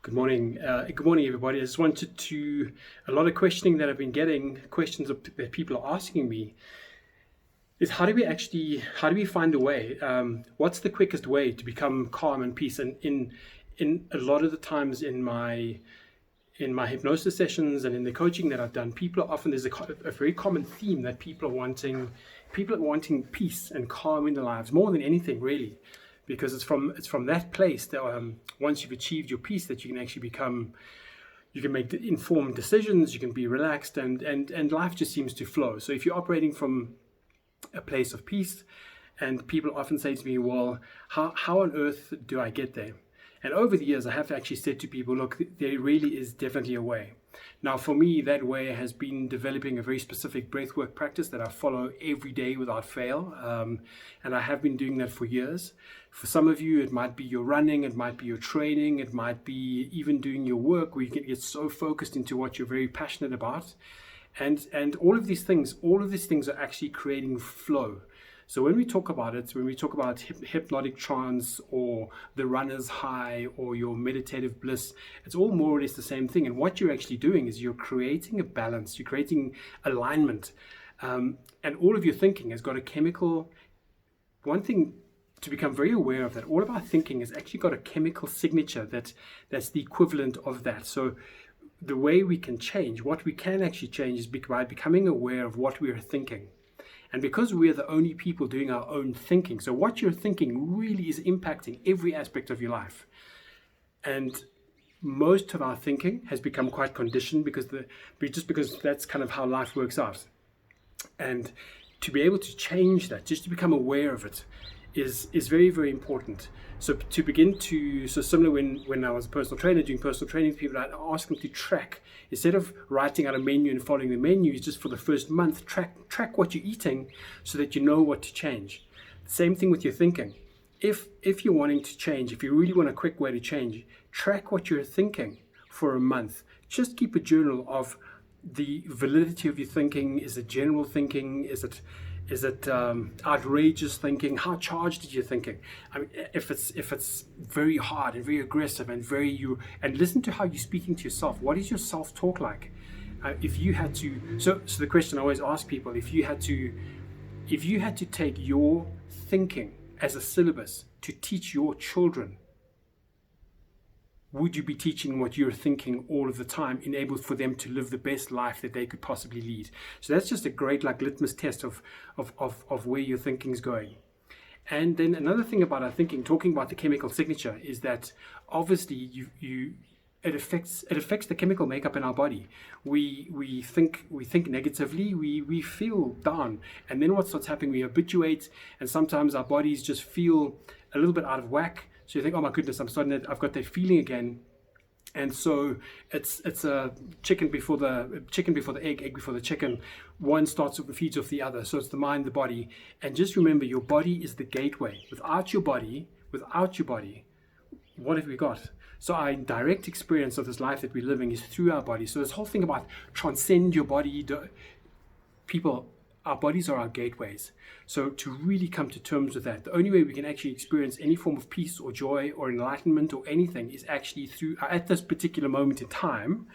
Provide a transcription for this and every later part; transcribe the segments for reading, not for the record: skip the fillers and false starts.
Good morning. Good morning, everybody. I just wanted to, a lot of questioning that I've been getting, questions that people are asking me is how do we find a way? What's the quickest way to become calm and peace? And in a lot of the times in my hypnosis sessions and in the coaching that I've done, there's a very common theme that people are wanting peace and calm in their lives more than anything, really. Because it's from that place that once you've achieved your peace, that you can make informed decisions, you can be relaxed, and life just seems to flow. So if you're operating from a place of peace, and people often say to me, well, how on earth do I get there? And over the years, I have actually said to people, look, there really is definitely a way. Now, for me, that way has been developing a very specific breathwork practice that I follow every day without fail. And I have been doing that for years. For some of you, it might be your running, it might be your training, it might be even doing your work where you can get so focused into what you're very passionate about. And all of these things are actually creating flow. So when we talk about hypnotic trance or the runner's high or your meditative bliss, it's all more or less the same thing. And what you're actually doing is you're creating a balance, you're creating alignment. And all of your thinking has got a chemical, one thing to become very aware of, that all of our thinking has actually got a chemical signature that's the equivalent of that. So the way we can change, what we can actually change is by becoming aware of what we are thinking. And because we're the only people doing our own thinking, so what you're thinking really is impacting every aspect of your life. And most of our thinking has become quite conditioned because that's kind of how life works out. And to be able to change that, just to become aware of it, is very, very important. So similar when I was a personal trainer, doing personal training with people, I'd ask them to track, instead of writing out a menu and following the menu, just for the first month, track what you're eating so that you know what to change. Same thing with your thinking. If you're wanting to change, if you really want a quick way to change, track what you're thinking for a month. Just keep a journal of the validity of your thinking. Is it general thinking? Is it outrageous thinking? How charged is your thinking? I mean, if it's very hard and very aggressive and and listen to how you're speaking to yourself. What is your self-talk like? If you had to, so the question I always ask people: if you had to take your thinking as a syllabus to teach your children, would you be teaching what you're thinking all of the time, enabled for them to live the best life that they could possibly lead? So that's just a great litmus test of where your thinking is going. And then another thing about our thinking, talking about the chemical signature, is that obviously it affects the chemical makeup in our body. We think negatively, we feel down, and then what starts happening? We habituate, and sometimes our bodies just feel a little bit out of whack. So you think, oh my goodness, I've got that feeling again. And so it's a chicken before the egg before the chicken. One feeds off the other. So it's the mind, the body. And just remember, your body is the gateway. Without your body, what have we got? So our direct experience of this life that we're living is through our body. So this whole thing about transcend your body, our bodies are our gateways. So to really come to terms with that, the only way we can actually experience any form of peace or joy or enlightenment or anything is actually at this particular moment in time,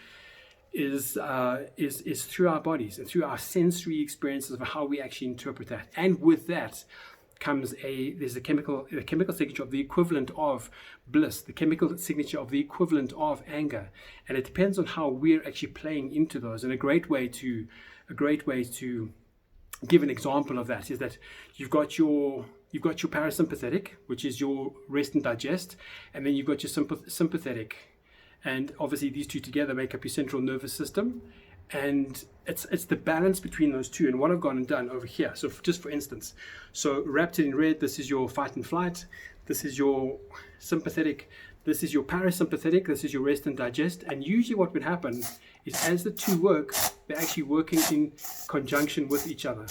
is through our bodies and through our sensory experiences of how we actually interpret that. And with that comes there's a chemical signature of the equivalent of bliss, the chemical signature of the equivalent of anger. And it depends on how we're actually playing into those. And a great way to give an example of that is that you've got your parasympathetic, which is your rest and digest, and then you've got your sympathetic, and obviously these two together make up your central nervous system. And it's the balance between those two. And what I've gone and done over here, so just for instance, so wrapped in red, this is your fight and flight, this is your sympathetic, this is your parasympathetic, this is your rest and digest. And usually what would happen is, as the two work, they're actually working in conjunction with each other.